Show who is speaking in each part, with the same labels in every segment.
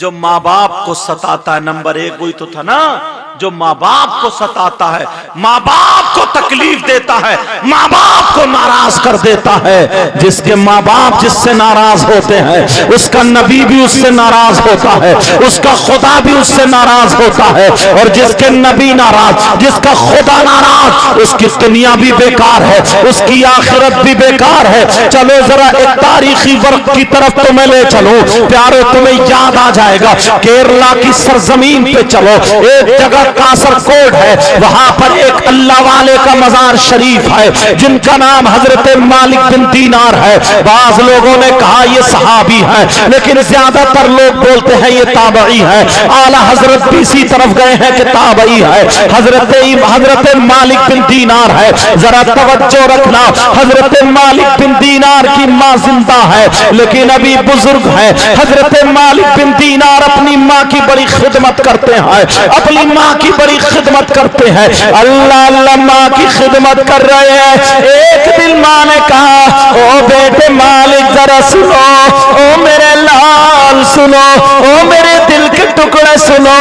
Speaker 1: जो माँ बाप को सताता है, नंबर एक वही तो था ना, जो माँ बाप को सताता है, माँ बाप को तकलीफ देता है, माँ बाप को नाराज कर देता है। जिसके माँ बाप जिससे नाराज होते हैं उसका नबी भी उससे नाराज होता है, उसका खुदा भी उससे नाराज होता है। और जिसके नबी नाराज, जिसका खुदा नाराज, उसकी दुनिया भी बेकार है, उसकी आखिरत भी बेकार है। चलो जरा एक तारीखी वर्क की तरफ तुम्हें ले चलो प्यारो, तुम्हें याद आ जाएगा। केरला की सरजमीन पे चलो, एक जगह कासरकोड है, वहां पर एक अल्लाह वाले का मजार शरीफ है जिनका नाम हजरत मालिक बिन दीनार है। बाज लोगों ने कहा ये सहाबी है, लेकिन ज्यादातर लोग बोलते हैं ये ताबई है। आला हजरत भी इसी तरफ गए हैं कि ताबई है। हजरत मालिक बिन दीनार है। जरा तवज्जो रखना, हजरत मालिक बिन दीनार की मां जिंदा है लेकिन अभी बुजुर्ग है। हजरत मालिक बिन दीनार अपनी मां की बड़ी खिदमत करते हैं, अपनी मां की बड़ी खिदमत करते हैं। अल्लाह अल्लाह मां की खिदमत कर रहे हैं। एक दिन मां ने कहा, ओ बेटे मालिक जरा सुनो, ओ मेरे लाल सुनो, ओ मेरे दिल के टुकड़े सुनो,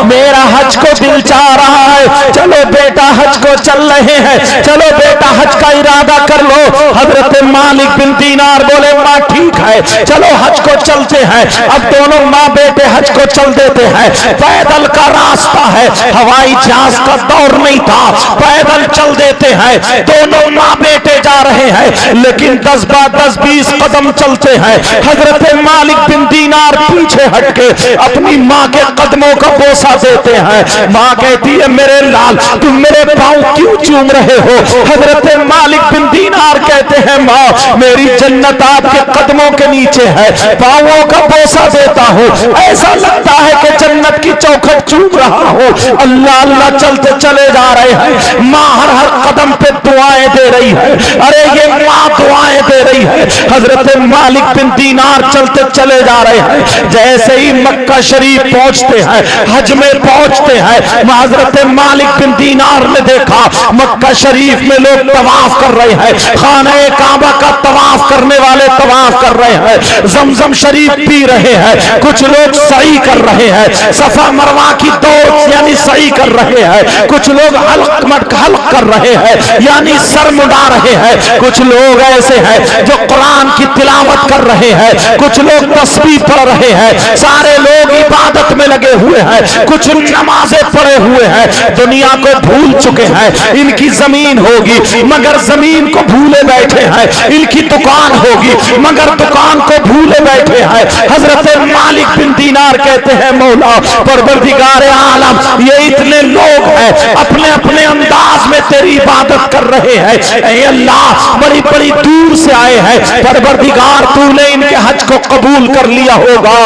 Speaker 1: मेरा हज को दिल चाह रहा है। चलो बेटा हज को चल रहे हैं, चलो बेटा हज का इरादा कर लो। हजरत मालिक बिन दीनार बोले मां ठीक है, चलो हज को चलते हैं। अब दोनों माँ बेटे हज को चल देते हैं। पैदल का रास्ता है, हवाई जहाज का दौर नहीं था, पैदल चल देते हैं। दोनों माँ बेटे जा रहे हैं लेकिन 10-20 कदम चलते हैं। हजरत मालिक बिन दीनार पीछे हटके अपनी माँ के कदमों का बोसा देते हैं। माँ कहती है मेरे लाल तुम मेरे पाँव क्यों चूम रहे हो? हजरत मालिक बिन दीनार कहते हैं माँ मेरी जन्नत आपके कदमों के नीचे है, पाँवों का बोसा देता हूँ, ऐसा लगता है कि जन्नत की चौखट चूम रहा हो। अल्लाह अल्लाह चलते चले जा रहे हैं। माँ हर हर कदम पे दुआएं दे रही है। अरे ये माँ दुआएं दे रही है। हजरत मालिक बिन दीनार चलते चले जा रहे हैं। जैसे ही मक्का शरीफ पहुंचते हैं, हज में पहुंचते हैं, हजरत मालिक बिन दीनार ने देखा मक्का शरीफ में लोग तवाफ कर रहे हैं। खाना काबा का तवाफ करने वाले तवाफ कर रहे हैं, जमजम शरीफ पी रहे हैं, कुछ लोग सही कर रहे हैं, सफा मरवा की दौड़ यानी सही कर रहे हैं, कुछ लोग हल्क कर रहे हैं यानी सर मुड़ा रहे हैं, कुछ लोग ऐसे हैं जो कुरान की तिलावत कर रहे हैं, कुछ लोग तस्बीह पढ़ रहे हैं, सारे लोग इबादत में लगे हुए हैं, कुछ नमाजें पढ़े हुए हैं। दुनिया को भूल चुके हैं, इनकी जमीन होगी मगर जमीन को भूले बैठे हैं, इनकी दुकान होगी मगर दुकान को भूले बैठे हैं। हजरत मालिक बिन दीनार कहते हैं मौला परवरदिगार आलम ये इतने लोग हैं अपने अपने अंदाज में तेरी इबादत कर रहे हैं। ऐ अल्लाह बड़ी बड़ी दूर से आए हैं, परवरदिगार तूने इनके हज को कबूल कर लिया होगा।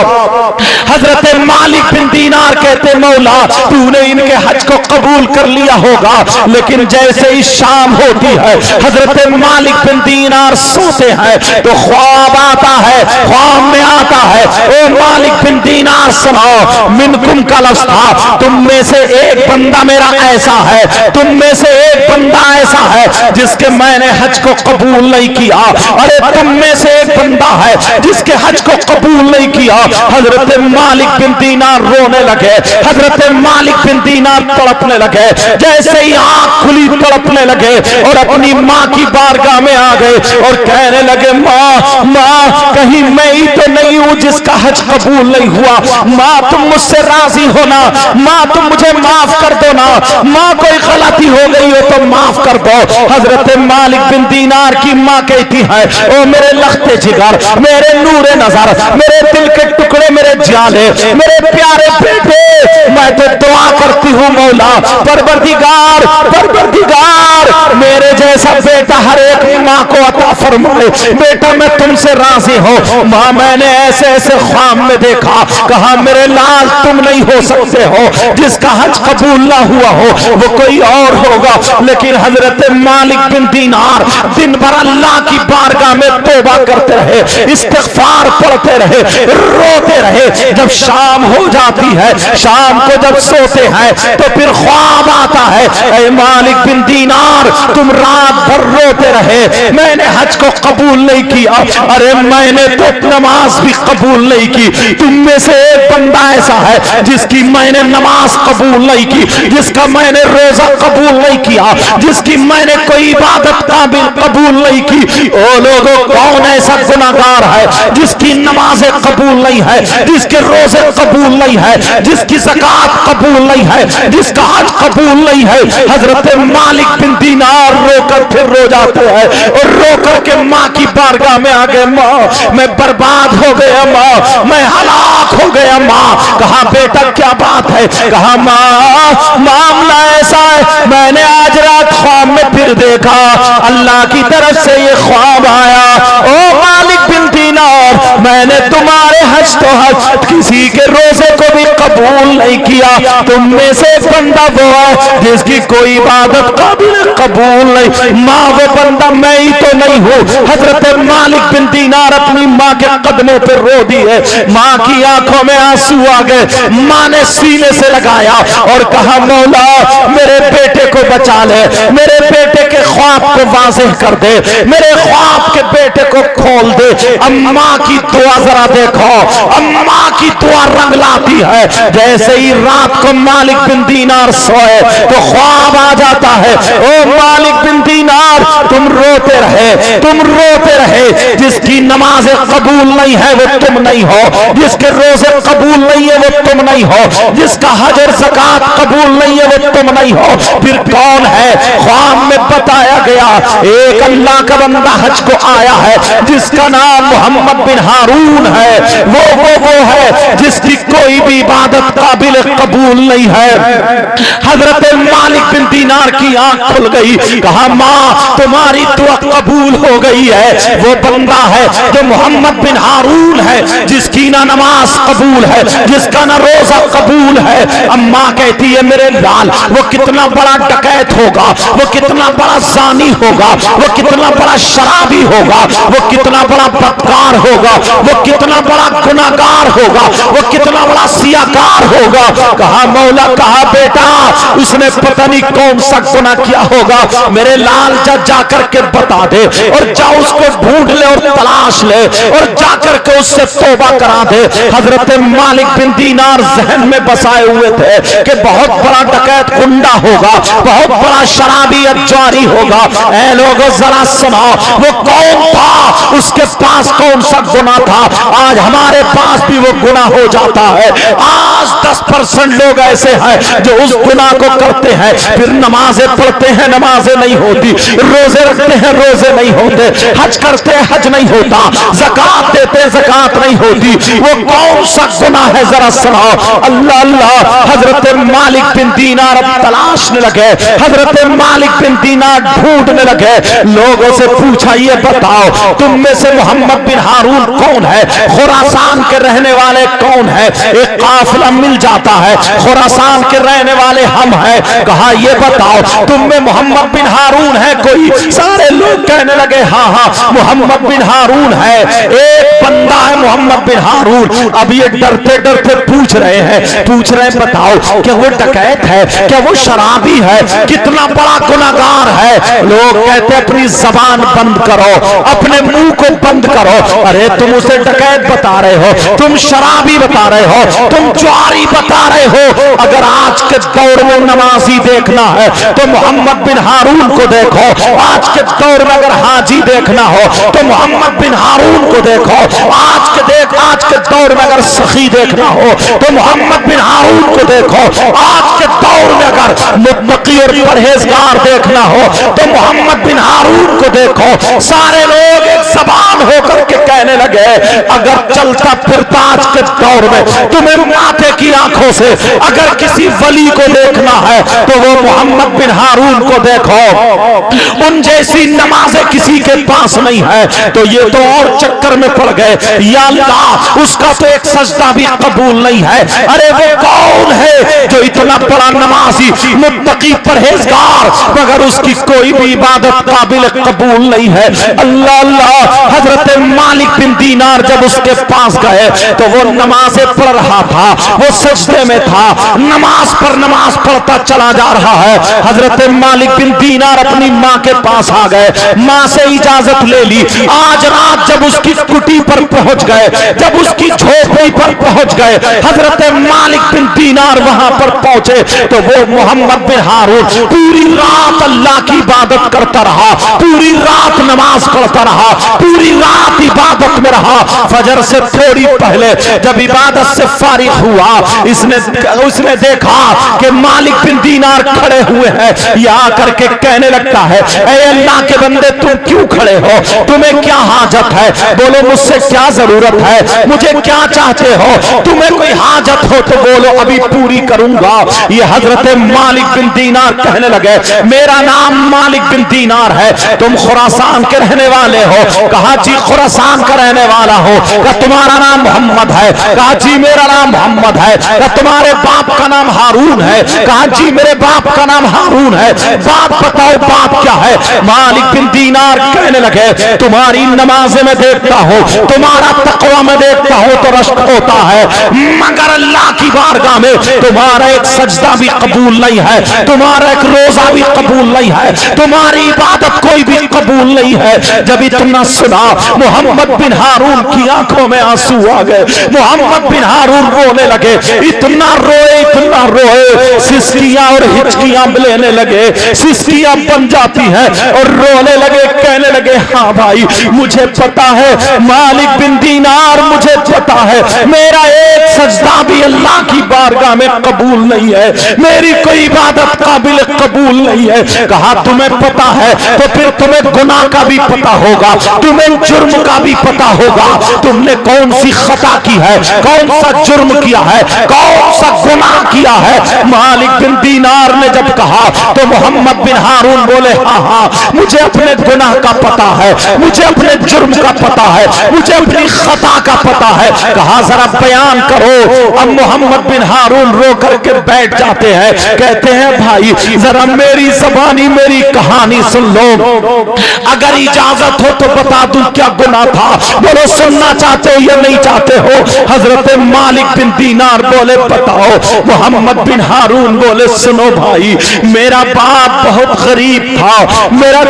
Speaker 1: हजरत मालिक बिन दीनार कहते मौला तूने इनके हज को कबूल कर लिया होगा। लेकिन जैसे ही शाम होती है हजरत मालिक बिन दीनार सोते हैं तो ख्वाब आता है, ख्वाब में आता है ओ मालिक बिन दीनार सुनाओ मिनकुम का लफ्ज़ था, तुम में से एक बंदा मेरा ऐसा है, तुम में से एक बंदा ऐसा है जिसके मैंने हज को कबूल नहीं किया। अरे तुम में से एक बंदा है जिसके हज को कबूल नहीं किया। हजरत मालिक बिन दीनार रोने लगे, हजरत मालिक बिन दीनार तड़पने लगे, जैसे ही आंख खुली तड़पने लगे और अपनी माँ की बारगाह में आ गए और कहने लगे माँ माँ कहीं मैं ही तो नहीं हूँ जिसका हज कबूल नहीं हुआ, माँ तुम मुझसे राजी हो ना, माँ तुम मुझे माफ कर दो ना, माँ कोई गलती हो गई हो तो माफ कर दो। हजरत मालिक बिन दीनार की माँ कहती है ओ मेरे लखते जिगर, मेरे नूरे नजर, मेरे दिल के टुकड़े, मेरे जाने, मेरे प्यारे बेटे मैं तो दुआ करती हूँ मौला परवरदिगार परवरदिगार मेरे जैसा बेटा हर एक माँ को अता फरमाए। बेटा मैं तुमसे राजी हूँ माँ, मैंने ऐसे ऐसे ख्वाब में देखा, कहा मेरे लाल तुम नहीं हो सकते हो, जिसका हज कबूल ना हुआ हो वो कोई और होगा। लेकिन हजरत मालिक बिन दीनार दिन भर अल्लाह की बारगाह में तौबा करते रहे, इस्तिग़फ़ार पढ़ते रहे, रोते रहे। जब शाम हो जाती है, शाम शाम को जब सोते हैं तो फिर ख्वाब आता है, ऐ मालिक बिन दीनार तुम रात भर रोते रहे, मैंने हज को कबूल नहीं किया, अरे मैंने तो नमाज भी कबूल नहीं की, तुम में से एक बंदा ऐसा है जिसकी मैंने नमाज कबूल नहीं की, जिसका मैंने रोजा कबूल नहीं किया, जिसकी मैंने कोई इबादत काबिल कबूल नहीं की। ओ लोगों, कौन ऐसा गुनाहगार है जिसकी नमाजें कबूल नहीं है, जिसके रोजे कबूल नहीं है, जिसकी ज़कात कबूल नहीं है, जिसका हज कबूल नहीं है। हजरत मालिक बिन दीनार रोकर फिर रो जाते हैं और रोकर के माँ की बारगाह में आ गए, माँ मैं बर्बाद हो गया, माँ मैं हलाक हो गया। माँ कहा बेटा क्या बात है? कहा माँ मामला ऐसा है, मैंने आज रात ख्वाब में फिर देखा, अल्लाह की तरफ से ये ख्वाब आया, ओ मालिक बिन दीनार मैंने तुम्हारे हज तो हज किसी के रोजे को भी कबूल नहीं किया, तुम में से बंदा वो है जिसकी कोई इबादत काबिल कबूल नहीं। माँ वो बंदा मैं ही तो नहीं हूँ। हजरत मालिक बिन दीनार अपनी माँ के कदमों पर रो दिए, माँ की आंखों में आंसू आ गए, माँ ने सीने से लगाया और कहा मौला मेरे बेटे को बचा ले, मेरे बेटे के ख्वाब को वाज़ेह कर दे, मेरे ख्वाब के बेटे को खोल दे। अम्मा की दुआ जरा देखो, अम्मा की दुआ रंग लाती है। जैसे ही रात को मालिक बिन दीनार सोए तो ख्वाब आ जाता है, ओ मालिक बिन दीनार तुम रोते रहे, तुम रोते रहे, जिसकी नमाजें कबूल नहीं है वो तुम नहीं हो, जिसके रोजे कबूल नहीं है वो तुम नहीं हो, जिसका हज और ज़कात कबूल नहीं है वो तुम नहीं हो, फिर कौन है? ख्वाब में बताया गया एक अल्लाह का बंदा हज को आया है जिसका नाम मोहम्मद बिन हारून है, वो है जिसकी कोई भी इबादत काबिल कबूल नहीं है। हजरत मालिक बिन दीनार की आंख खुल गई, कहा माँ तुम्हारी दुआ कबूल हो गई है। वो बंदा है जो मोहम्मद बिन हारून है, जिसकी ना नमाज कबूल है, जिसका ना रोजा कबूल है। अम्मा कहती है मेरे लाल वो कितना बड़ा डकैत होगा, वो कितना बड़ा जानी होगा, वो कितना बड़ा शराबी होगा, वो कितना बड़ा बदकार होगा, वो कितना बड़ा गुनाहगार होगा, वो कितना बड़ा सियाकार होगा। कहा मौला, कहा बेटा उसने पता नहीं कौन सा गुनाह किया होगा, मेरे लाल जा करके बता दे और जा उसको ढूंढ ले और तलाश ले और जाकर के उससे तौबा करा दे। हजरत मालिक बिन दीनार जहन में बसाए हुए थे कि बहुत बड़ा डकैत गुंडा होगा, बहुत बड़ा शराबी अज्वारी होगा। ऐ लोगों जरा सुनो, वो कौन था, उसके पास कौन सा गुनाह था? आज हमारे पास भी वो गुनाह हो जाता है। आज 10% लोग ऐसे हैं जो उस गुनाह को करते हैं, फिर नमाजें पढ़ते हैं, नमाजें नहीं होती, रोजे रखते हैं, रोजे नहीं होते, हज करते हैं, हज नहीं होता, ज़कात देते हैं, ज़कात नहीं होती। वो कौन सा गुनाह है जरा सुनाओ। अल्लाह अल्लाह। हजरत मालिक बिन दीनार अब तलाशने लगे, हजरत मालिक बिन दीनार ढूंढने लगे, लोगों से पूछा ये बताओ तुम में से मोहम्मद बिन हारून कौन है, खुरासान के रहने वाले कौन है? एक काफिला मिल जाता है, खुरासान के रहने वाले हम हैं। कहा ये बताओ तुम में मोहम्मद बिन हारून है कोई? सारे लोग कहने लगे हाँ हाँ मोहम्मद बिन हारून है, एक बंदा है मोहम्मद बिन हारून। अब ये डरते डरते पूछ रहे हैं बताओ क्या वो डकैत है, क्या वो शराबी है, कितना बड़ा गुनाहगार है? लोग कहते अपनी जबान बंद करो, अपने मुंह को बंद करो। अरे तुम उसे डकैत बता रहे हो, तुम शराबी बता रहे हो, तुम ज्वारी बता रहे हो। अगर आज के दौर में नमाजी देखना है तो मोहम्मद बिन हारून को देखो, आज के दौर में अगर हाजी देखना हो तो मोहम्मद बिन हारून को देखो, आज के दौर में अगर सखी देखना हो तो मोहम्मद बिन हारून को देखो, आज के दौर में अगर मुत्तकी और परहेजगार देखना हो तो मोहम्मद बिन हारून को देखो। सारे लोग एक जबान होकर के कहने लगे अगर चलता फिरता आज के दौर में तुम्हें माथे की आंखों से अगर किसी वली को देखना है तो वो मोहम्मद बिन हारून को देखो। उन जैसी नमाजें किसी के पास नहीं है तो ये तो और चक्कर में पड़ गए। या अल्लाह उसका तो एक सजदा भी कबूल नहीं है। अरे वो कौन है जो इतना बड़ा नमाजी मुत्तकी परहेजगार मगर उसकी कोई भी इबादत काबिल कबूल नहीं है? अल्लाह अल्लाह। हजरत मालिक बिन दीनार जब उसके पास गए तो वो नमाजें पढ़ रहा था, वो सजदे में था, नमाज पर नमाज पढ़ता चला जा रहा है। हजरत मालिक बिन दीनार अपनी माँ के पास आ गए, माँ से इजाजत ले ली। आज रात जब उसकी कुटी पर पहुंच गए, जब उसकी झोपड़ी पर पहुंच गए, हजरत मालिक बिन दीनार वहां पर पहुंचे तो वो मोहम्मद बिन हारून पूरी रात अल्लाह की इबादत करता रहा, पूरी रात नमाज पढ़ता रहा, पूरी रात इबादत में रहा। फजर से थोड़ी पहले जब इबादत से फारिग हुआ, उसने देखा कि मालिक बिन दीनार खड़े हुए हैं। यहाँ करके कहने लगता है, ऐ अल्लाह के बंदे तुम क्यों खड़े हो, तुम्हें क्या हाजत है, बोलो मुझसे क्या जरूरत है, मुझे क्या चाहते हो, तुम्हें कोई हाजत हो तो बोलो अभी पूरी करूंगा। ये हजरत मालिक बिन दीनार कहने लगे, मेरा नाम मालिक बिन दीनार है, तुम खुरासान के रहने वाले हो। कहा जी खुरासान का रहने वाला हो। कहा तुम्हारा नाम मोहम्मद है। कहा जी मेरा नाम मोहम्मद है। कहा तुम्हारे बाप का नाम हारून है। कहा जी मेरे बाप का नाम हारून है। बात बताओ बात क्या है। मालिक बिन दीनार कहने लगे, तुम्हारी नमाज़ें में देखता हूं, तुम्हारा तकवा में देखता हूं तो रश्क होता है, मगर अल्लाह की बारगाह में तुम्हारा एक सजदा भी कबूल नहीं है, तुम्हारा एक रोजा भी कबूल नहीं है, तुम्हारी इबादत कोई भी कबूल नहीं है। जब इतना सुना मोहम्मद बिन हारून की आंखों में आंसू आ गए। मोहम्मद बिन हारून रोने लगे, इतना रोए, सिसकियां और हिचकियां लेने लगे, सिसकियां बन जाती हैं और रोने लगे, कहने लगे हाँ भाई मुझे पता है मालिक बिन दीनार, मुझे पता है मेरा एक सजदा भी अल्लाह की बारगाह में कबूल नहीं है, मेरी कोई इबादत काबिल कबूल नहीं है। कहा तुम्हें पता है तो फिर तुम्हें गुनाह का भी पता होगा, तुम्हें जुर्म का भी पता होगा, तुमने कौन सी खता की है, कौन सा जुर्म किया है, कौन सा गुनाह किया है। मालिक बिन दीनार ने जब कहा तो मोहम्मद बिन हारून बोले हाँ मुझे अपने गुनाह का पता है, मुझे अपने जुर्म का पता है, मुझे अपनी खता का पता है। कहा जरा बयान करो। अब मोहम्मद बिन हारून रो करके बैठ जाते हैं, कहते हैं भाई जरा मेरी ज़बानी मेरी कहानी सुन लो, अगर इजाजत हो तो बता दूं क्या गुनाह था, बोलो सुनना चाहते हो या नहीं चाहते हो। हजरत मालिक बिन दीनार बोले बताओ। मोहम्मद बिन हारून बोले सुनो भाई, मेरा बाप बहुत गरीब था, मेरा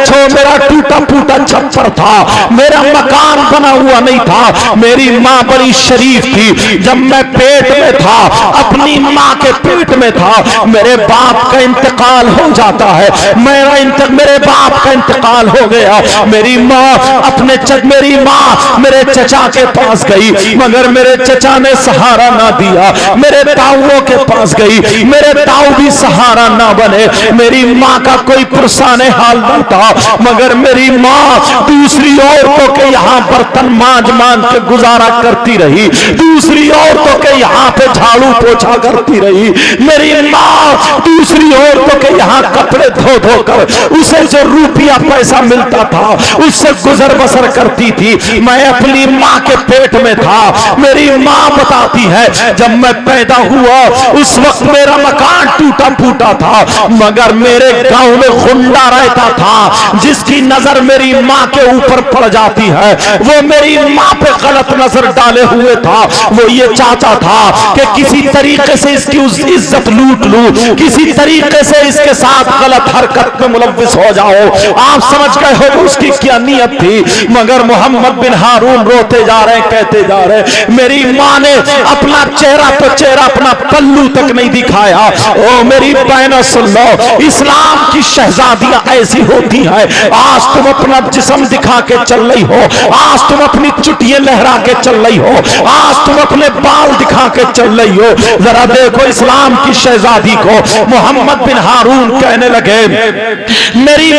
Speaker 1: टूटा फूटा छप्पर था, मेरा मकान बना हुआ नहीं था, मेरी माँ बड़ी शरीफ थी। जब मैं पेट में था, अपनी माँ के पेट में था, मेरे बाप का इंतकाल हो जाता है, मेरे बाप का इंतकाल हो गया। मेरी माँ मेरे चचा के पास गई, मगर मेरे चचा ने सहारा ना दिया, मेरे ताऊओं के पास गई, मेरे ताऊ भी सहारा ना बने, मेरी माँ का कोई पुरसाने हाल न था, मगर मेरी माँ दूसरी औरतों के यहाँ बर्तन मांज के गुजारा करती रही, दूसरी औरतों के यहाँ पे झाड़ू पोछा करती रही, मेरी माँ दूसरी औरतों के यहाँ कपड़े धो कर उसे जो रुपया पैसा मिलता था उससे गुजर बसर करती थी। मैं अपनी माँ के पेट में था। मेरी माँ बताती है जब मैं पैदा हुआ उस वक्त मेरा मकान टूटा फूटा था, मगर मेरे गांव में गुंडा रहता था, जिसकी नजर मेरी माँ के ऊपर पड़ जाती है वो मेरी माँ पे गलत नजर डाले हुए था। वो ये चाहता था कि किसी तरीके से इसकी इज्जत लूट लूं, किसी तरीके से इसके साथ गलत हरकत में मुलव्विस हो जाओ। आप समझ गए हो उसकी क्या नियत थी। मगर मोहम्मद बिन हारून रोते जा रहे, कहते जा रहे, मेरी माँ ने अपना चेहरा तो चेहरा अपना पल्लू तक नहीं दिखाया। ओ मेरी बहनों सुन लो, इस्लाम की शहजादियां ऐसी होती हैं। आज तुम अपना जिस्म दिखा के चल रही हो, आज तुम अपनी चुटियां लहरा के चल रही हो, आज तुम अपने बाल दिखा के चल रही हो। जरा देखो इस्लाम की शहजादी को। मोहम्मद बिन हारून कहने लगे मेरी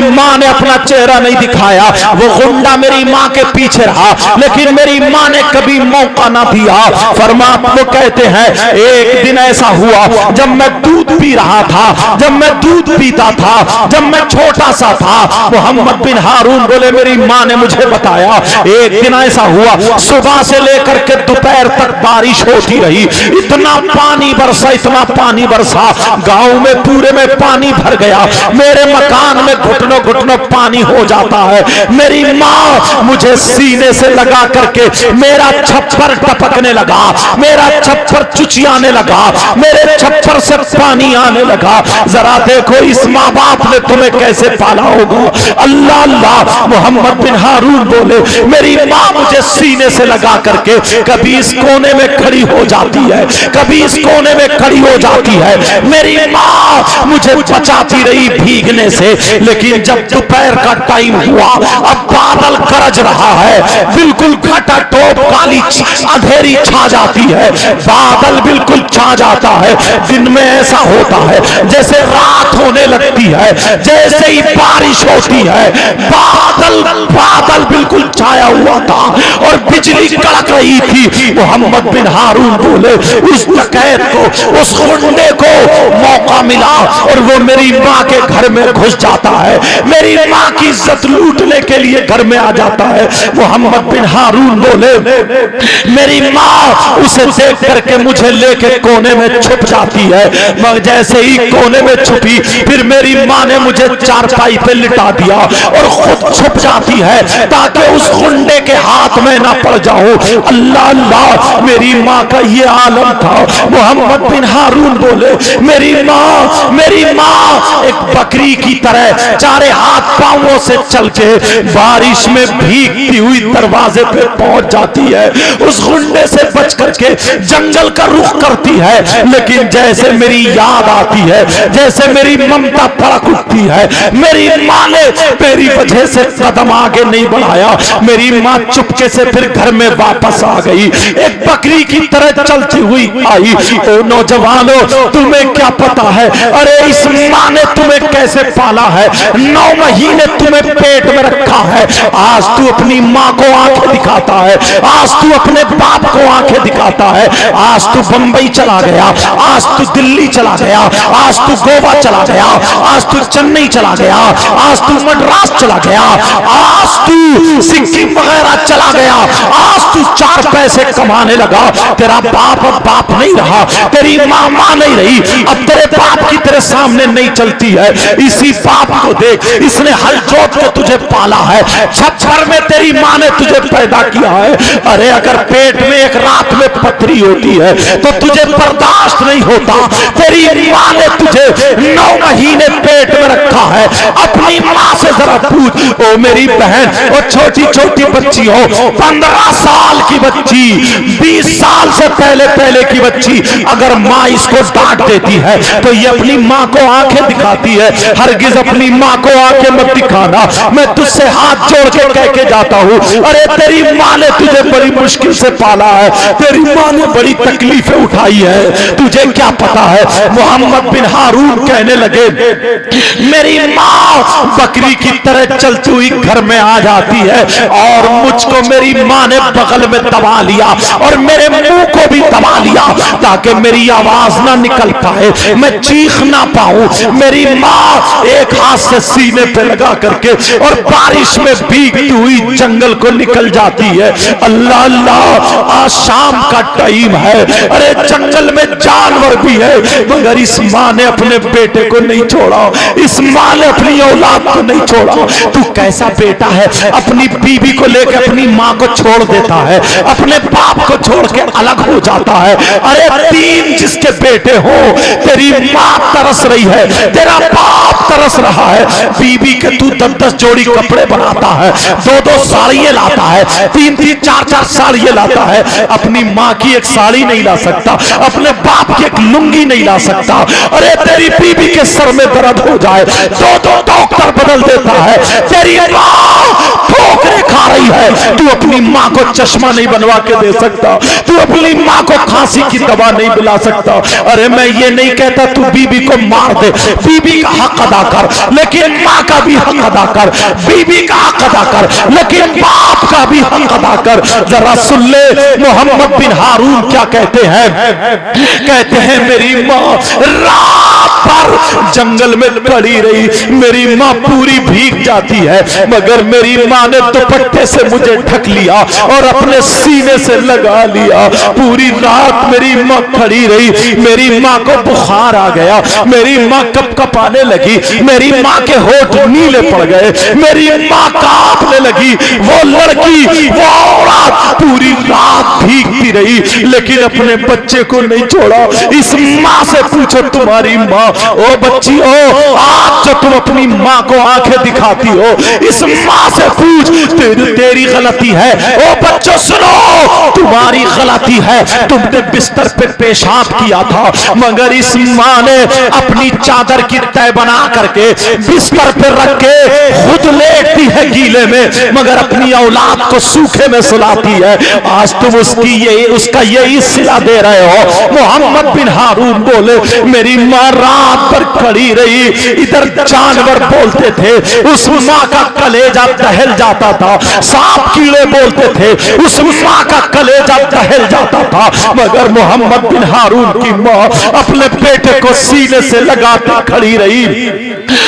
Speaker 1: माँ ने अपना चेहरा नहीं दिखाया, वो गुंडा मेरी माँ के पीछे रहा, लेकिन मेरी माँ ने कभी मौका ना दिया। फरमाते वो कहते हैं एक दिन ऐसा हुआ जब मैं दूध पी रहा था, जब मैं दूध पीता था, जब मैं छोटा सा था। मोहम्मद बिन हारून बोले मेरी माँ ने मुझे बताया एक दिन ऐसा हुआ, सुबह से लेकर के दोपहर तक बारिश हो होती रही, इतना पानी बरसा, इतना पानी बरसा, गांव में पूरे में पानी भर गया, मेरे मकान में घुटनों घुटनों पानी हो जाता है। मेरी माँ मुझे सीने से लगा करके मेरा छप्पर टपकने लगा, मेरा छप्पर चुचियाने लगा, मेरे छप्पर से पानी आने लगा। जरा देखो इस माँ बाप ने तुम्हें कैसे पाला होगा। अल्लाह अल्लाह। मोहम्मद बिन हारून बोले, मेरी माँ मुझे सीने से लगा करके कभी इस कोने में खड़ी हो जाती है, कभी इस कोने में खड़ी हो जाती है। मेरी माँ मुझे बचाती रही भीगने से, लेकिन जब दोपहर का टाइम हुआ, अब बादल गरज रहा है, बिल्कुल खटाटोप काली अंधेरी छा जाती है, बादल बिल्कुल छा जाता है। दिन में ऐसा होता है जैसे रात होने लगती है, जैसे ही बारिश होती है, बादल बादल बिल्कुल छाया हुआ था और बिजली कड़क रही थी। मोहम्मद बिन हारून बोले, उस डकैत को, उस गुंडे को मौका मिला और वो मेरी माँ के घर में घुस जाता है, मेरी माँ की इज्जत लूटने के लिए घर में आ जाता है। मोहम्मद बिन हारून बोले, मेरी माँ उसे देख करके मुझे लेके कोने में छुप जाती है, मगर जैसे ही कोने में छुपी, फिर मेरी माँ ने मुझे चारपाई पे लिटा दिया और खुद छुप जाती है ताकि उस गुंडे के हाथ में ना पड़ जाऊं। अल्लाह अल्लाह, मेरी माँ का ये आलम था। मोहम्मद बिन हारून बोले, मेरी माँ एक बकरी की तरह चारे हाथ पांवों से चल के बारिश में भीगती हुई दरवाजे पे पहुंच जाती है, उस गुंडे से बच करके जंगल का रुख करती है। लेकिन जैसे मेरी याद आती है, जैसे मेरी ममता भड़क उठती है, मेरी माँ ने मेरी वजह से कदम आगे नहीं बढ़ाया, मेरी माँ चुपके से फिर घर में वापस आ गई, एक बकरी की तरह चलती हुई आई। ओ नौजवानों, तुम्हें क्या पता है, अरे इस माँ ने तुम्हें कैसे पाला है, 9 महीने तुम्हें पेट में रखा है, आज तू अपनी माँ को आंखें दिखाता है, आज तू अपने बाप को आंखें दिखाता है, आज तू बंबई चला गया, आज तू दिल्ली चला गया, आज तू गोवा चला गया, आज तू चेन्नई चला गया, आज तू मद्रास चला गया, आज तू सिक्किम वगैरह चला गया, आज तू 4 पैसे कमाने लगा, तेरा बाप अब बाप नहीं रहा, तेरी माँ माँ नहीं रही, अब तेरे बाप की तेरे सामने नहीं चलती है। इसी बाप को देख, इसने हल जोत के तुझे पाला है, छप्पर में तेरी माँ ने तुझे पैदा किया है। अरे अगर पेट में एक रात में पथरी होती है तो तुझे बर्दाश्त नहीं होता, तेरी माँ ने तुझे 9 महीने पेट में रखा है। अपनी माँ से जरा पूछ, ओ मेरी बहन, ओ छोटी छोटी बच्ची हो, 15 साल की बच्ची, 20 साल से पहले की बच्ची, अगर माँ इसको डांट देती है तो ये अपनी माँ को आंखें दिखाती है। हरगिज अपनी माँ को आंखें मत दिखाना, मैं तुझसे हाथ जोड़ के कह के जाता हूँ। अरे तेरी माँ ने तुझे बड़ी मुश्किल से पाला है, तेरी माँ ने बड़ी तकलीफें उठाई है, तुझे क्या पता है। मोहम्मद बिन हारून कहने लगे, मेरी माँ बकरी की तरह चलती हुई घर में आ जाती है और मुझको मेरी माँ ने बगल में दबा लिया और मेरे मुंह को भी दबा लिया ताकि मेरी आवाज ना निकल पाए, मैं चीख ना पाऊं। मेरी माँ एक हाथ से सीने पे लगा करके और बारिश में भीगती हुई जंगल को निकल जाती है। अल्लाह अल्लाह, आज शाम का टाइम है, अरे जंगल में जानवर भी है, मगर इस माँ ने अपने बेटे को नहीं छोड़ा, इस माँ ने अपनी औलाद को नहीं छोड़ा। तू कैसा बेटा है, अपनी बीवी को लेकर अपनी माँ को छोड़ देता है, अपने बाप को छोड़ के अलग हो जाता है। अरे 3 जिसके बेटे हो, तेरी माँ तरस रही है, तेरा बाप तरस रहा है, बीबी के तू 10-10 जोड़ी कपड़े बनाता है, 2-2 साड़ियां लाता है, 3-3 4-4 साड़ियां लाता है, अपनी माँ की एक साड़ी नहीं ला सकता, अपने बाप की एक लुंगी नहीं ला सकता। अरे तेरी बीबी के सर में दर्द हो जाए, 2-2 डॉक्टर बदल देता है, तेरी माँ ठोकरे खा रही है, तू अपनी माँ को चश्मा नहीं बनवा के दे सकता, तू अपनी माँ को खांसी की दवा नहीं पिला सकता। अरे मैं ये नहीं कहता तू बीबी को मार दे, बीबी का हक अदा कर, लेकिन माँ का भी हक अदा कर, बीबी का हक अदा कर, लेकिन बाप का भी हक अदा कर। जरा सुन ले मोहम्मद बिन हारून क्या कहते हैं, कहते हैं मेरी माँ रात पर जंगल में खड़ी रही। मेरी माँ पूरी भीग जाती है, मगर मेरी माँ ने दुपट्टे से मुझे ढक लिया और अपने सीने से लगा लिया। पूरी रात मेरी माँ खड़ी रही। मेरी माँ को बुखार आ गया, मेरी माँ कपकपाने लगी, मेरी माँ के होठ नीले पड़ गए, मेरी माँ कांपने लगी। वो लड़की, वो औरत पूरी रात भीगती रही, लेकिन अपने बच्चे को नहीं छोड़ा। इस माँ से पूछो, तुम्हारी माँ, ओ बच्ची ओ, आज जो तुम अपनी माँ को आंखें दिखाती हो, इस माँ से पूछ, तेरी गलती है। ओ बच्चों सुनो, तुम्हारी गलती है, तुमने बिस्तर पे पेशाब किया था, मगर इस माँ ने अपनी चादर की तह बना करके बिस्तर पे रख के खुद लेटती है गीले में, मगर अपनी औलाद को सूखे में सुलाती है। आज तुम उसका यही सिला दे रहे हो। मोहम्मद बिन हारून बोले, मेरी माँ रात भर खड़ी रही। इधर जानवर बोलते थे, उस माँ का कलेजा दहल जाता था। सांप कीड़े बोलते थे, उस माँ का कलेजा दहल जाता था, मगर मोहम्मद बिन हारून की माँ अपने बेटे को सीने से लगाकर खड़ी रही।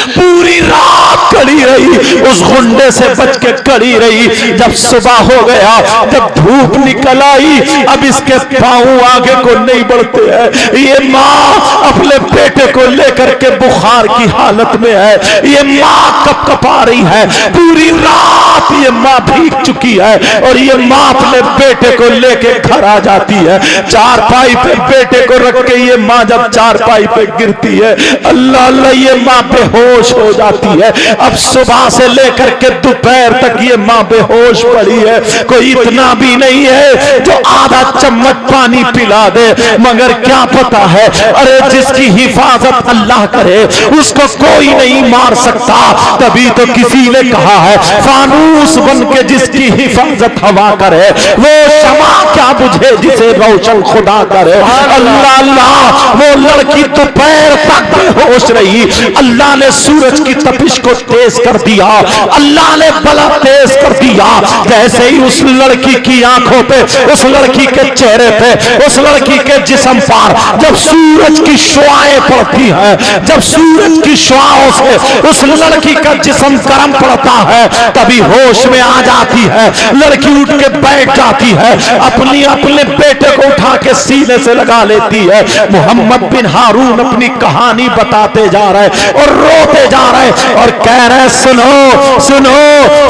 Speaker 1: पूरी रात खड़ी रही, उस गुंडे से बच के खड़ी रही। जब सुबह हो गया, जब धूप निकल आई, अब इसके पांव आगे को नहीं बढ़ते हैं। ये माँ अपने बेटे को लेकर के बुखार की हालत में है। ये माँ कपकपा रही है, पूरी रात ये माँ भीग चुकी है, और ये माँ अपने बेटे को लेके घर आ जाती है। चारपाई पे बेटे को रख के ये माँ जब चारपाई पे गिरती है, अल्लाह अल्लाह, ये माँ बेहोश हो जाती है। अब सुबह से लेकर के दोपहर तक ये माँ बेहोश पड़ी है। कोई इतना भी नहीं है जो आधा चम्मच पानी पिला दे, मगर क्या पता है, अरे जिसकी हिफाजत अल्लाह करे उसको कोई नहीं मार सकता। तभी तो किसी ने कहा है, फानूस बन के जिसकी हिफाजत हवा करे, वो शमा क्या बुझे जिसे रोशन खुदा करे। अल्लाह अल्लाह, वो लड़की दोपहर तक बेहोश रही। अल्लाह ने सूरज की तपिश को तेज कर दिया, अल्लाह ने बला तेज कर दिया। जैसे ही उस लड़की की आंखों पे, उस लड़की के चेहरे पे, उस लड़की के जिस्म पर जब सूरज की शुआएं पड़ती हैं, जब सूरज की शुआओं से उस लड़की का जिस्म गर्म पड़ता है, तभी होश में आ जाती है। लड़की उठ के बैठ जाती है, अपने बेटे को उठा के सीने से लगा लेती है। मोहम्मद बिन हारून अपनी कहानी बताते जा रहे और रोते जा रहे और कह रहे, सुनो सुनो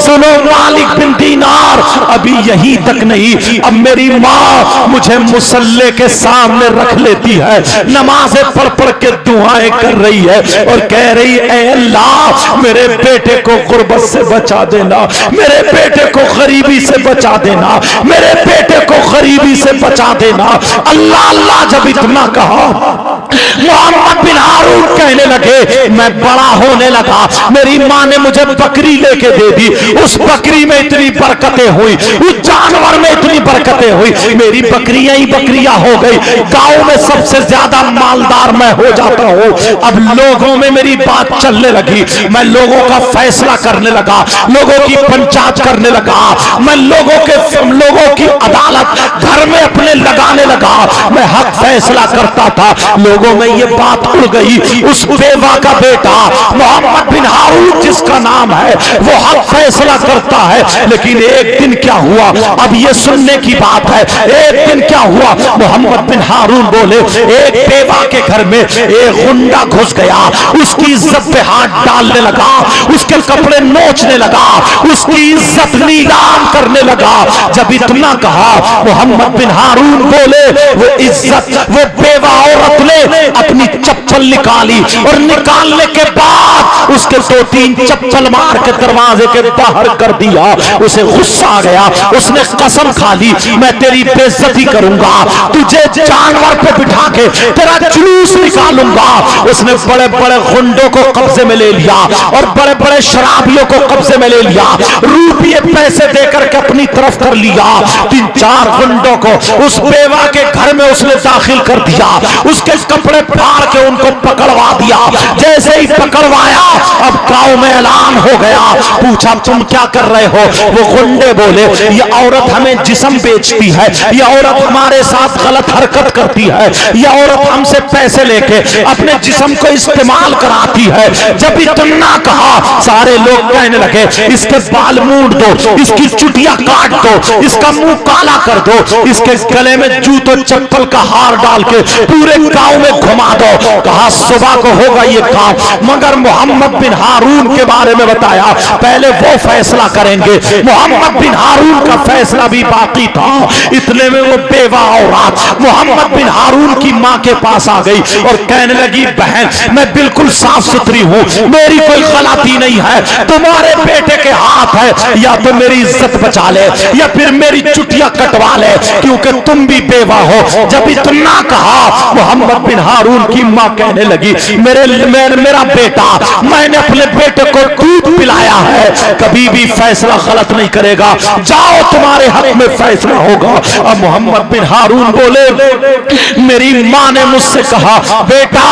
Speaker 1: सुनो मालिक बिन दीनार, अभी यही तक नहीं, अब मेरी माँ मुझे मुसल्ले के सामने रख लेती है, नमाजें पढ़ पढ़ के दुआएं कर रही है और कह रही, ऐ अल्लाह मेरे बेटे को गुर्बत से बचा देना, मेरे बेटे को गरीबी से बचा देना, मेरे बेटे को गरीबी से बचा देना। अल्लाह अल्लाह जब इतना कहा, मोहम्मद बिन हारून कहने लगे, मैं बड़ा होने लगा, मेरी माँ ने मुझे बकरी लेके दे दी, उस बकरी में इतनी बरकतें हुई, उस जानवर में इतनी बरकतें हुई, मेरी बकरियां ही बकरियां हो गई, गांव में सबसे ज्यादा मालदार मैं हो जाता हूँ। अब लोगों में मेरी बात चलने लगी, मैं लोगों का फैसला करने लगा, लोगों की पंचायत करने लगा, मैं लोगों की अदालत घर में अपने लगाने लगा, मैं हक फैसला करता था। लोगों में ये बात उड़ गई, उस बेवा का बेटा मोहम्मद बिन हारून जिसका नाम है, वो हक फैसला करता है। लेकिन एक दिन क्या हुआ, अब ये सुनने की बात है। एक दिन क्या हुआ, मोहम्मद बिन हारून बोले, एक बेवा के घर में एक गुंडा घुस गया, उसकी इज्जत पे हाथ डालने लगा, उसके कपड़े नोचने लगा, उसकी इज्जत नीलाम करने लगा। जब इतना कहा, मोहम्मद बिन हारून बोले, वो इज्जत, वो बेवा औरत ने अपनी चप्पल निकाली और निकालने के बाद उसके 2-3 चप्पल मार के दरवाजे के बाहर कर दिया। उसे गुस्सा आ गया, उसने कसम खा ली, मैं तेरी बेइज्जती करूंगा, तुझे जानवर पे बिठा के तेरा जुलूस निकालूंगा। उसने बड़े बड़े गुंडों को कब्जे में ले लिया और बड़े बड़े शराबियों को कब्जे में ले लिया, रुपये पैसे देकर के अपनी तरफ कर लिया। 3-4 गुंडों को उस बेवा के घर में उसने दाखिल कर दिया, उसके कपड़े फाड़ के उनको को पकड़वा दिया। जैसे ही पकड़वाया अब गांव में ऐलान हो गया। पूछा तुम क्या कर रहे हो? वो गुंडे बोले ये औरत हमें जिस्म बेचती है, ये औरत हमारे साथ गलत हरकत करती है, ये औरत हमसे पैसे लेके अपने जिस्म को इस्तेमाल कराती है। जब इतना कहा सारे लोग कहने लगे इसके बाल मूंड दो, इसकी चुटिया काट दो, इसका मुंह काला कर दो, इसके गले में जूतों चप्पल का हार डाल के पूरे गांव में घुमा दो। कहा सुबह को होगा ये काम। मगर मोहम्मद बिन हारून के बारे में बताया पहले वो फैसला करेंगे। मोहम्मद बिन हारून का फैसला भी बाकी था। इतने में वो बेवा औरत मोहम्मद बिन हारून की मां के पास आ गई और कहने लगी बहन मैं बिल्कुल साफ सुथरी हूं, मेरी कोई गलती नहीं है, तुम्हारे बेटे के हाथ है, या तो मेरी इज्जत बचा ले या फिर मेरी चुटिया कटवा ले, क्योंकि तुम भी बेवा हो। जब इतना कहा मोहम्मद बिन हारून की मां कहने लगी मेरा बेटा, मैंने अपने बेटे को दूध पिलाया है, कभी भी फैसला गलत नहीं करेगा, जाओ तुम्हारे हक में फैसला होगा। अब मोहम्मद बिन हारून बोले मेरी मां ने मुझसे कहा बेटा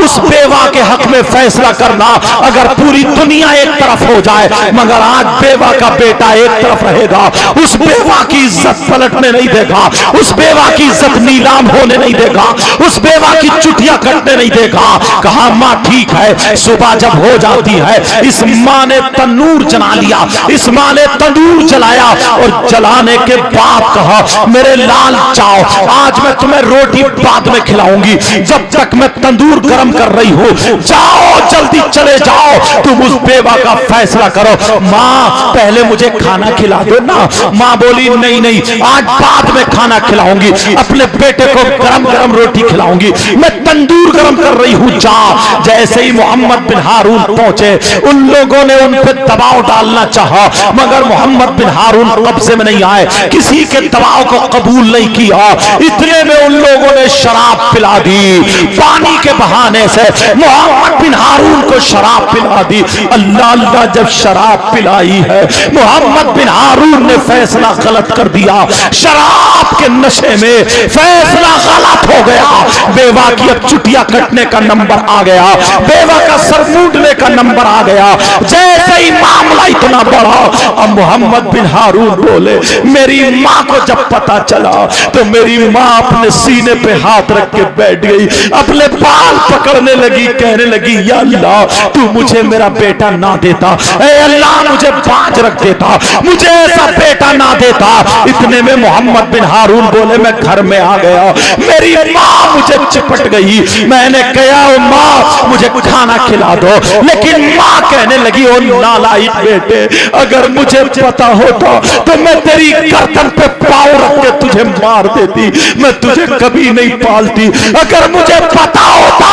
Speaker 1: उस बेवा के हक में फैसला करना, अगर पूरी दुनिया एक तरफ हो जाए मगर आज बेवा का बेटा एक तरफ रहेगा, उस बेवा की इज्जत पलटने नहीं देगा, उस बेवा की इज्जत नीलाम होने नहीं देगा, उस बेवा की चुटिया कटने नहीं देगा। कहा मां ठीक है। सुबह जब हो जाती है इस मां ने तंदूर जला लिया, इस मां ने तंदूर जलाया और जलाने के बाद कहा मेरे लाल जाओ, आज मैं तुम्हें रोटी बाद में खिलाऊंगी, जब तक मैं तंदूर गर्म कर रही हूं जाओ जल्दी चले जाओ, तुम उस बेवा का फैसला करो। मां पहले मुझे खाना खिला दो ना। मां बोली नहीं नहीं आज बाद में खाना खिलाऊंगी, अपने बेटे को गरम गरम रोटी खिलाऊंगी, मैं तंदूर गरम कर रही हूं जा। जैसे ही मोहम्मद बिन हारून पहुंचे उन लोगों ने उन पर दबाव डालना चाहा मगर मोहम्मद बिन हारून कब्जे में नहीं आए, किसी के दबाव को कबूल नहीं किया। इतने में उन लोगों ने शराब पिला दी, पानी के बहाने से मोहम्मद बिन हारून को शराब पिला दी। अल्लाह अल्लाह जब शराब पिलाई है मोहम्मद बिन हारून ने फैसला गलत कर दिया, शराब के नशे में फैसला गलत हो गया। बेवा की अब चुटिया कटने का नंबर आ गया, बेवा का सर मूंडने का नंबर आ गया। जैसे ही मामला इतना बढ़ा अब मोहम्मद बिन हारून बोले मेरी मां को जब पता चला तो मेरी मां अपने सीने पे हाथ रख के बैठ गई, अपने बाल पकड़ने लगी, कहने लगी या अल्लाह तू मुझे मेरा बेटा ना देता, ऐ अल्लाह मुझे बाज रख देता, मुझे ऐसा बेटा ना देता। इतने में मोहम्मद बिन हारून बोले मैं घर में आ गया, मेरी मां मुझे चिपट गई, मैंने कहा ओ मां मुझे खाना खिला दो, लेकिन मां कहने लगी ओ नालायक बेटे अगर मुझे पता होता तो मैं तेरी गर्दन पे पाँव रख के तुझे मार देती, मैं तुझे कभी नहीं पालती, अगर मुझे पता होता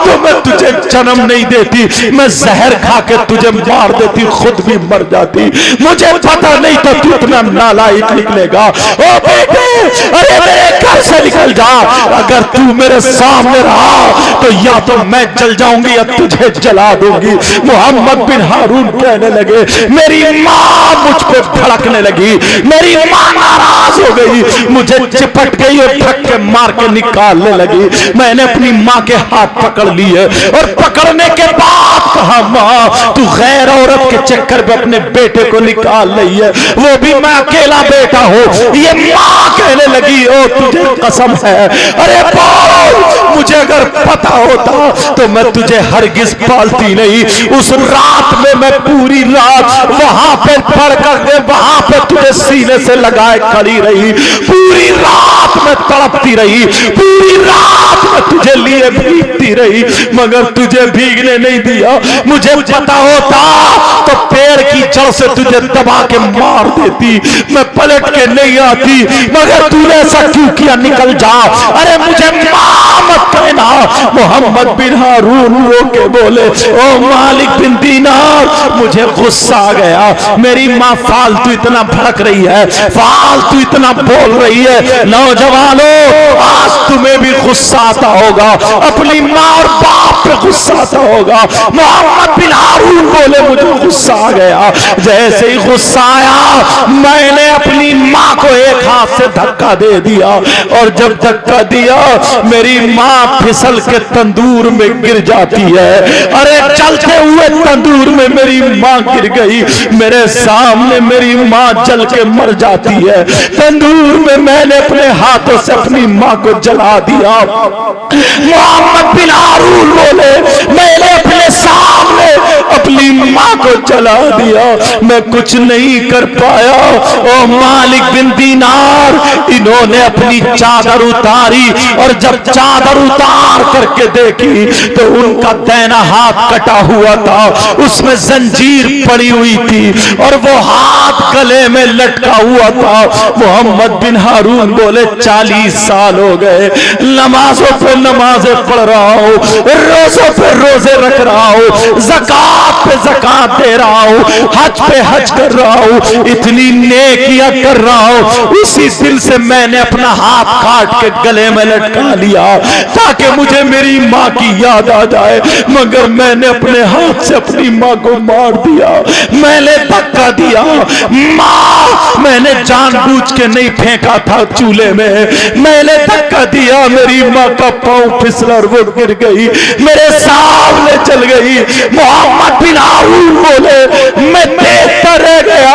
Speaker 1: तो मैं तुझे जन्म नहीं देती, मैं जहर खा के तुझे मार देती, खुद भी मर जाती, मुझे पता नहीं तो तू इतना नालायक निकलेगा। ओ बेटे अरे मेरे घर से निकल जा, अगर तू मेरे सामने रहा तो या तो मैं जल जाऊंगी या तुझे जला दूंगी। मोहम्मद बिन हारून कहने लगे मेरी मां मुझ पे भड़कने लगी, मेरी मां नाराज हो गई, मुझे चिपट गई और ठक के मार के निकालने लगी। मैंने अपनी मां के हाथ पकड़ लिए और पकड़ने के बाद कहा मां तू गैर औरत के चक्कर में अपने बेटे को निकाल रही है, वो भी मैं अकेला बेटा हूं। ये मां कहने लगी ओ तुझे कसम है, अरे बोल मुझे अगर पता होता तो मैं तुझे हरगिज पालती नहीं। उस रात में मैं पूरी रात वहां पे पड़ कर वहां पे तुझे सीने से लगाए खड़ी रही, पूरी रात में तड़पती रही, पूरी रात में तुझे लिए भीगती रही मगर तुझे भीगने नहीं दिया। मुझे पता होता तो पेड़ की जड़ से तुझे दबा के मार देती, मैं पलट के नहीं आती, मगर तूने ऐसा क्यों किया, निकल जा। अरे मुझे मां मत कहना। मोहम्मद बिन हारून रो के बोले ओ मालिक बिन दीनार मुझे गुस्सा आ गया, मेरी मां फालतू इतना भड़क रही है, फालतू इतना बोल रही है, नौजवानों आज तुम्हें भी गुस्सा आता होगा, अपनी माँ और बाप पे गुस्सा आता होगा। मोहम्मद बिन हारून बोले मुझे गुस्सा आ गया, जैसे ही गुस्सा आया मैंने अपनी माँ को एक हाथ से धक्का दे दिया, और जब धक्का दिया मेरी माँ फिसल के तंदूर में गिर जाती है। अरे चलते हुए तंदूर में मेरी माँ गिर गई, मेरे सामने मेरी माँ जल के मर जाती है। तंदूर में मैंने अपने हाथों से अपनी माँ को जला दिया। मोहम्मद बिन हारून बोले मैंने अपने सामने अपनी माँ को जला दिया, मैं कुछ नहीं कर पाया। ओ मालिक बिन दीनार, इन्होंने अपनी चादर उतारी, और जब चादर उतार करके देखी तो उनका दाहिना हाथ कटा हुआ था, उसमें जंजीर पड़ी हुई थी और वो हाथ गले में लटका हुआ था। मोहम्मद बिन हारून बोले 40 साल हो गए, नमाजों पे नमाजें पढ़ रहा हूँ, रोजों पे रोजे रख रहा हूँ, ज़कात पे ज़कात दे रहा हूँ, हज पे हज कर रहा हूँ, इतनी नेकियां कर रहा हूँ। उसी दिल से मैंने अपना हाथ काट के गले में लटका लिया ताकि मुझे मेरी माँ की याद आ जाए, मगर मैंने अपने हाथ से अपनी माँ को मार दिया, मैंने धक्का दिया। माँ मैंने जानबूझ के नहीं फेंका था चूल्हे में, मैंने धक्का दिया, मेरी माँ का पांव फिसला और वो गिर गई, मेरे सामने चल गई। मोहम्मद बिन हारून बोले मैं देखता रह गया,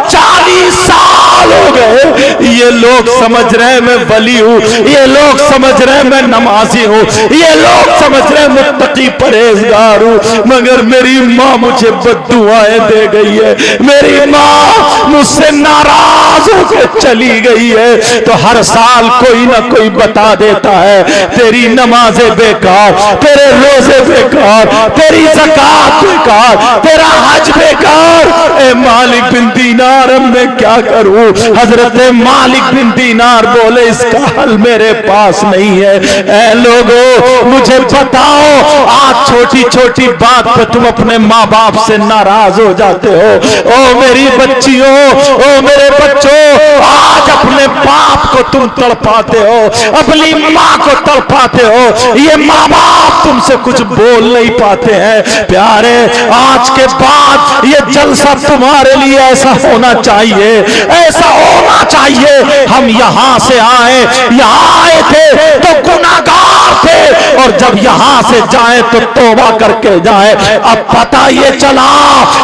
Speaker 1: 40 साल हो गए। ये लोग समझ रहे मैं वली हूँ, ये लोग समझ रहे मैं नमाजी हूँ, ये लोग समझ रहे मुत्तकी परहेजगार हूँ, मगर मेरी माँ मुझे बद्दुआएं दे गई है, मेरी माँ मुझसे नाराज होकर चली गई है। तो हर साल कोई ना कोई बता देता है तेरी नमाजें बेकार, तेरे रोजे बेकार, तेरी ज़कात बेकार, तेरा हज बेकार। ए मालिक बिन दीनार मैं क्या करूं? हजरत मालिक बिन दीनार बोले इसका हल मेरे पास नहीं है। ए लोगों मुझे बताओ, आज छोटी छोटी बात पे तुम अपने माँ बाप से नाराज हो जाते हो। ओ मेरी बच्चियों, ओ मेरे बच्चों, आज अपने बाप को तुम तड़पाते हो, अपनी माँ को तड़पाते हो, ये माँ बाप तुमसे कुछ बोल नहीं पाते हैं। प्यारे आज के बाद ये जलसा तुम्हारे लिए ऐसा होना चाहिए, ऐसा होना चाहिए। हम यहाँ से आए, यहाँ आए थे तो गुनाहगार थे, और जब यहाँ से जाए तो तौबा करके जाए। अब पता ये चला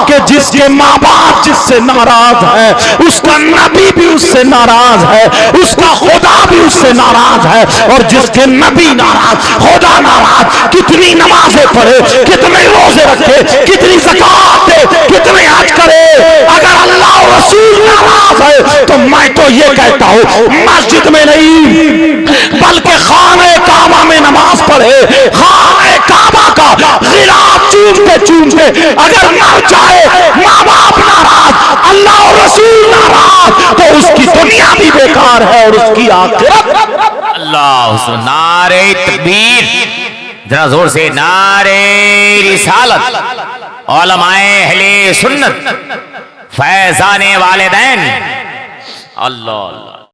Speaker 1: कि जिसके माँ बाप जिससे नाराज है, उसका नबी भी उससे नाराज है, उसका खुदा भी उससे नाराज है, और जिसके नबी नाराज, खुदा नाराज, कितनी नमाजें पढ़े, कितने रोजे रखे, कितनी ज़कात दे, कितने हज करे, अगर अल्लाह और रसूल नाराज है तो मैं तो ये कहता हूँ मस्जिद में नहीं बल्कि खाने काबा में नमाज पढ़े, खाने काबा का गिलाफ चूमते चूमते अगर मर जाए, माँ बाप नाराज, अल्लाह और रसूल नाराज, तो उसकी दुनिया भी बेकार है और उसकी आखिरत।
Speaker 2: अल्लाह, नारे तकबीर, जरा जोर से नारे रिसालत, उलमाए अहले सुन्नत, फैजाने वालिदैन। अल्लाह अल्लाह।